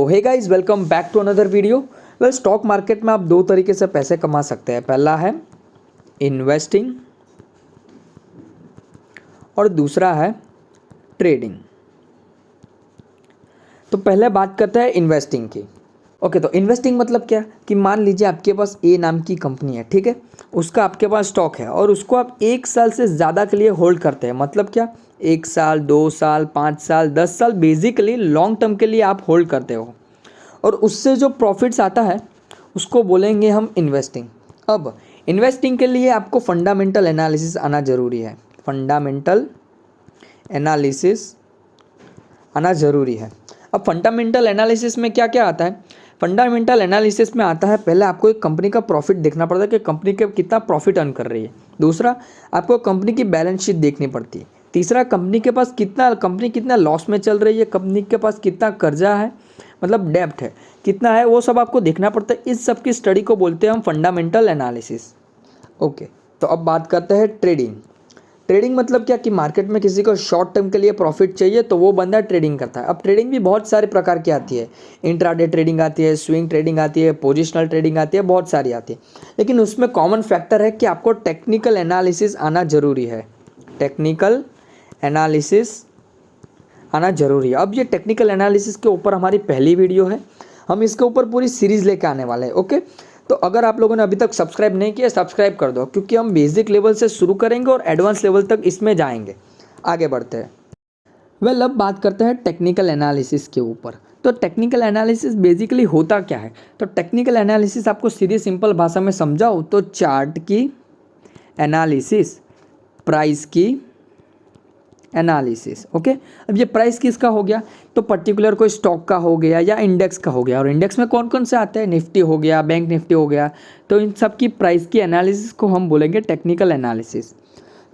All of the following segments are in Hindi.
तो hey guys, welcome back to another video. Well, stock market में आप दो तरीके से पैसे कमा सकते हैं। पहला है इन्वेस्टिंग और दूसरा है ट्रेडिंग। तो पहले बात करते हैं इन्वेस्टिंग की। ओके, तो इन्वेस्टिंग मतलब क्या कि मान लीजिए आपके पास ए नाम की कंपनी है, ठीक है। उसका आपके पास स्टॉक है और उसको आप 1 साल से ज़्यादा के लिए होल्ड करते हैं। मतलब क्या, 1 साल, 2 साल, 5 साल, 10 साल, बेसिकली लॉन्ग टर्म के लिए आप होल्ड करते हो और उससे जो प्रॉफिट्स आता है उसको बोलेंगे हम इन्वेस्टिंग। अब इन्वेस्टिंग के लिए आपको फंडामेंटल एनालिसिस आना ज़रूरी है। फंडामेंटल एनालिसिस आना ज़रूरी है। अब फंडामेंटल एनालिसिस में क्या क्या आता है? फंडामेंटल एनालिसिस में आता है, पहले आपको एक कंपनी का प्रॉफिट देखना पड़ता है कि कंपनी के कितना प्रॉफिट अर्न कर रही है। दूसरा, आपको कंपनी की बैलेंस शीट देखनी पड़ती है। तीसरा, कंपनी कितना लॉस में चल रही है, कंपनी के पास कितना कर्जा है, मतलब डेब्ट है कितना है, वो सब आपको देखना पड़ता है। इस सब की स्टडी को बोलते हैं हम फंडामेंटल एनालिसिस। ओके, तो अब बात करते हैं ट्रेडिंग। ट्रेडिंग मतलब क्या कि मार्केट में किसी को शॉर्ट टर्म के लिए प्रॉफिट चाहिए तो वो बंदा ट्रेडिंग करता है। अब ट्रेडिंग भी बहुत सारे प्रकार की आती है। इंट्राडे ट्रेडिंग आती है, स्विंग ट्रेडिंग आती है, पोजिशनल ट्रेडिंग आती है, बहुत सारी आती है। लेकिन उसमें कॉमन फैक्टर है कि आपको टेक्निकल एनालिसिस आना ज़रूरी है। टेक्निकल एनालिसिस आना ज़रूरी है। अब ये टेक्निकल एनालिसिस के ऊपर हमारी पहली वीडियो है। हम इसके ऊपर पूरी सीरीज़ लेके आने वाले हैं। ओके, तो अगर आप लोगों ने अभी तक सब्सक्राइब नहीं किया, सब्सक्राइब कर दो, क्योंकि हम बेसिक लेवल से शुरू करेंगे और एडवांस लेवल तक इसमें जाएंगे। आगे बढ़ते हैं। वेल, अब बात करते हैं टेक्निकल एनालिसिस के ऊपर। तो टेक्निकल एनालिसिस बेसिकली होता क्या है? तो टेक्निकल एनालिसिस आपको सीधी सिंपल भाषा में समझाओ तो चार्ट की एनालिसिस, प्राइस की एनालिसिस। ओके, अब ये प्राइस किसका हो गया? तो पर्टिकुलर कोई स्टॉक का हो गया या इंडेक्स का हो गया। और इंडेक्स में कौन कौन से आते हैं? निफ्टी हो गया, बैंक निफ्टी हो गया। तो इन सब की प्राइस की एनालिसिस को हम बोलेंगे टेक्निकल एनालिसिस।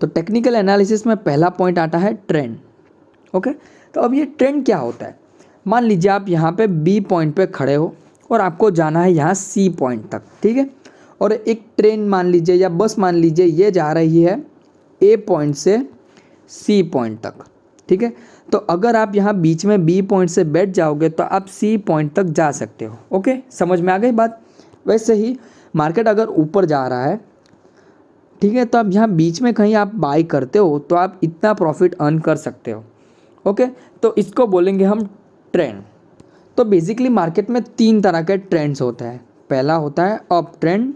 तो टेक्निकल एनालिसिस में पहला पॉइंट आता है ट्रेंड। ओके, तो अब ये ट्रेंड क्या होता है? मान लीजिए आप यहाँ पे बी पॉइंट पे खड़े हो और आपको जाना है यहाँ सी पॉइंट तक, ठीक है। और एक ट्रेन मान लीजिए या बस मान लीजिए ये जा रही है ए पॉइंट से सी पॉइंट तक, ठीक है। तो अगर आप यहाँ बीच में बी पॉइंट से बैठ जाओगे तो आप सी पॉइंट तक जा सकते हो। ओके, समझ में आ गई बात? वैसे ही मार्केट अगर ऊपर जा रहा है, ठीक है, तो आप यहाँ बीच में कहीं आप बाई करते हो तो आप इतना प्रॉफिट अर्न कर सकते हो। ओके, तो इसको बोलेंगे हम ट्रेंड। तो बेसिकली मार्केट में 3 तरह के ट्रेंड्स होते हैं। पहला होता है अप ट्रेंड,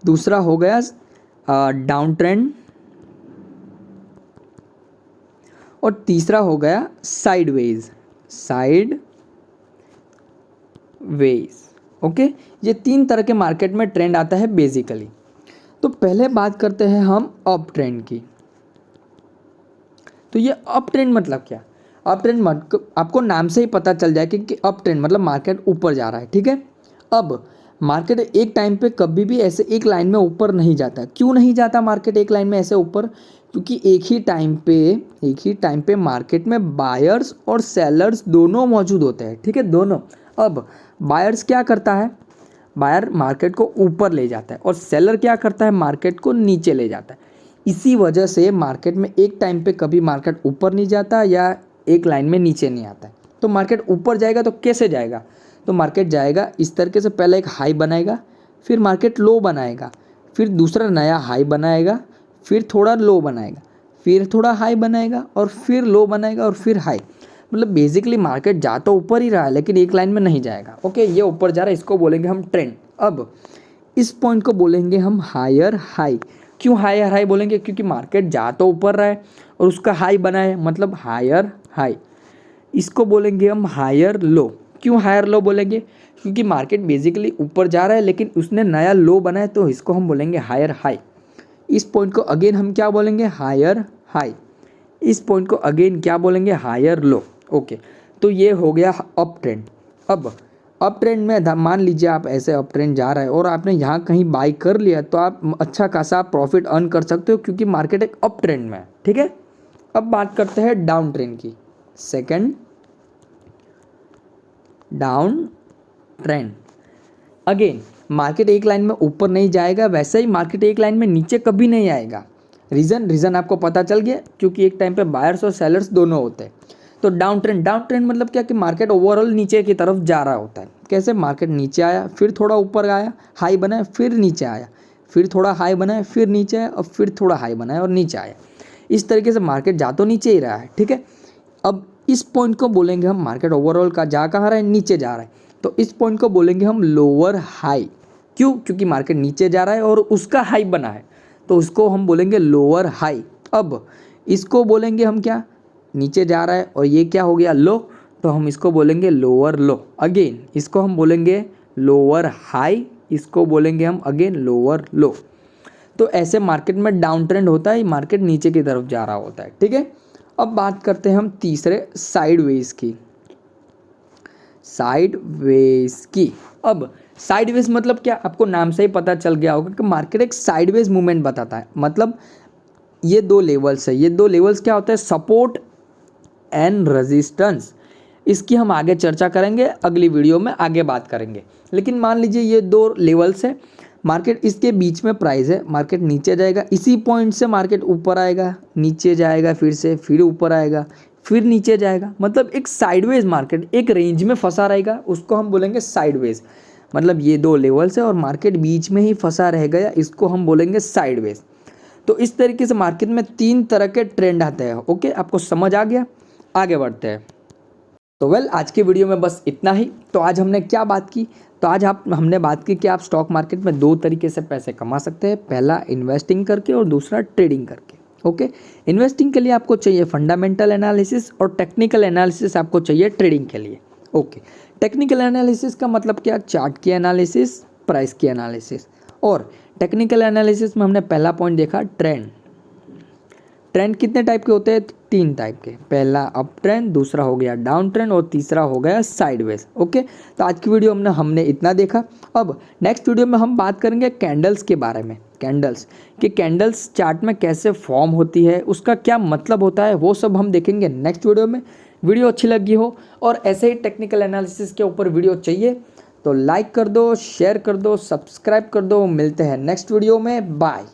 दूसरा हो गया डाउन ट्रेंड और तीसरा हो गया साइडवेज। ओके, ये 3 तरह के मार्केट में ट्रेंड आता है बेसिकली। तो पहले बात करते हैं हम अप ट्रेंड की। तो ये अप ट्रेंड मतलब क्या? अप ट्रेंड आपको नाम से ही पता चल जाए कि अप ट्रेंड मतलब मार्केट ऊपर जा रहा है, ठीक है। अब मार्केट एक टाइम पे कभी भी ऐसे एक लाइन में ऊपर नहीं जाता। क्यों नहीं जाता मार्केट एक लाइन में ऐसे ऊपर? क्योंकि एक ही टाइम पे मार्केट में बायर्स और सेलर्स दोनों मौजूद होते हैं, ठीक है, दोनों। अब बायर्स क्या करता है? बायर मार्केट को ऊपर ले जाता है और सेलर क्या करता है? मार्केट को नीचे ले जाता है। इसी वजह से मार्केट में एक टाइम पे कभी मार्केट ऊपर नहीं जाता या एक लाइन में नीचे नहीं आता है। तो मार्केट ऊपर जाएगा तो कैसे जाएगा? तो मार्केट जाएगा इस तरीके से, पहले एक हाई बनाएगा, फिर मार्केट लो बनाएगा, फिर दूसरा नया हाई बनाएगा, फिर थोड़ा लो बनाएगा, फिर थोड़ा हाई बनाएगा और फिर लो बनाएगा और फिर हाई। मतलब बेसिकली मार्केट जा तो ऊपर ही रहा है लेकिन एक लाइन में नहीं जाएगा। ओके, ये ऊपर जा रहा है, इसको बोलेंगे हम ट्रेंड। अब इस पॉइंट को बोलेंगे हम हायर हाई। क्यों हायर हाई बोलेंगे? क्योंकि मार्केट जा तो ऊपर रहा है और उसका हाई बना है, मतलब हायर हाई। इसको बोलेंगे हम हायर लो। क्यों हायर लो बोलेंगे? क्योंकि मार्केट बेसिकली ऊपर जा रहा है लेकिन उसने नया लो बनाया, तो इसको हम बोलेंगे हायर हाई। इस पॉइंट को अगेन हम क्या बोलेंगे? Higher high. इस पॉइंट को अगेन क्या बोलेंगे? Higher low. ओके, तो ये हो गया अप ट्रेंड। अब अप ट्रेंड में मान लीजिए आप ऐसे अप ट्रेंड जा रहा है और आपने यहाँ कहीं बाई कर लिया तो आप अच्छा खासा प्रॉफिट अर्न कर सकते हो, क्योंकि मार्केट एक अप ट्रेंड में है, ठीक है। अब बात करते हैं डाउन ट्रेंड की। Second, down trend. Again market एक लाइन में ऊपर नहीं जाएगा, वैसे ही मार्केट एक लाइन में नीचे कभी नहीं आएगा। रीज़न आपको पता चल गया, क्योंकि एक टाइम पे बायर्स और सेलर्स दोनों होते हैं। तो डाउन ट्रेंड मतलब क्या कि मार्केट ओवरऑल नीचे की तरफ जा रहा होता है। कैसे? मार्केट नीचे आया, फिर थोड़ा ऊपर आया, हाई बनाया, फिर नीचे आया, फिर थोड़ा हाई बनाया, फिर नीचे आया, और फिर थोड़ा हाई बनाया और नीचे आया। इस तरीके से मार्केट जा तो नीचे ही रहा है, ठीक है। अब इस पॉइंट को बोलेंगे हम, मार्केट ओवरऑल का जा कहाँ रहा है? नीचे जा रहा है, तो इस पॉइंट को बोलेंगे हम लोअर हाई। क्यों? क्योंकि मार्केट नीचे जा रहा है और उसका हाई बना है, तो उसको हम बोलेंगे लोअर हाई। अब इसको बोलेंगे हम क्या? नीचे जा रहा है और ये क्या हो गया? लो, तो हम इसको बोलेंगे लोअर लो। अगेन इसको हम बोलेंगे लोअर हाई, इसको बोलेंगे हम अगेन लोअर लो। तो ऐसे मार्केट में डाउन ट्रेंड होता है, मार्केट नीचे की तरफ जा रहा होता है, ठीक है। अब बात करते हैं हम तीसरे साइडवेज की। साइडवेज की, अब साइडवेज मतलब क्या? आपको नाम से ही पता चल गया होगा कि मार्केट एक साइडवेज मूवमेंट बताता है। मतलब ये दो लेवल्स है, ये दो लेवल्स क्या होता है? Support and resistance. इसकी हम आगे चर्चा करेंगे, अगली वीडियो में आगे बात करेंगे। लेकिन मान लीजिए ये दो लेवल्स है, मार्केट इसके बीच में प्राइस है, मार्केट नीचे जाएगा, इसी पॉइंट से मार्केट ऊपर आएगा, नीचे जाएगा, फिर से फिर ऊपर आएगा, फिर नीचे जाएगा। मतलब एक साइडवेज मार्केट एक रेंज में फंसा रहेगा, उसको हम बोलेंगे साइडवेज। मतलब ये दो लेवल्स है और मार्केट बीच में ही फंसा रह गया, इसको हम बोलेंगे साइडवेज। तो इस तरीके से मार्केट में तीन तरह के ट्रेंड आते हैं। ओके, आपको समझ आ गया? आगे बढ़ते हैं। तो आज की वीडियो में बस इतना ही। तो आज हमने क्या बात की? तो आज हमने बात की कि आप स्टॉक मार्केट में दो तरीके से पैसे कमा सकते हैं। पहला इन्वेस्टिंग करके और दूसरा ट्रेडिंग करके। ओके, इन्वेस्टिंग के लिए आपको चाहिए फंडामेंटल एनालिसिस और टेक्निकल एनालिसिस आपको चाहिए ट्रेडिंग के लिए। ओके, टेक्निकल एनालिसिस का मतलब क्या? चार्ट की एनालिसिस, प्राइस की एनालिसिस। और टेक्निकल एनालिसिस में हमने पहला पॉइंट देखा ट्रेंड। ट्रेंड कितने टाइप के होते हैं? तीन टाइप के। पहला अप ट्रेंड, दूसरा हो गया डाउन ट्रेंड और तीसरा हो गया साइडवेज। ओके, तो आज की वीडियो हमने इतना देखा। अब नेक्स्ट वीडियो में हम बात करेंगे कैंडल्स के बारे में। कैंडल्स कि कैंडल्स चार्ट में कैसे फॉर्म होती है, उसका क्या मतलब होता है, वो सब हम देखेंगे नेक्स्ट वीडियो में। वीडियो अच्छी लगी हो और ऐसे ही टेक्निकल एनालिसिस के ऊपर वीडियो चाहिए तो लाइक कर दो, शेयर कर दो, सब्सक्राइब कर दो। मिलते हैं नेक्स्ट वीडियो में। बाय।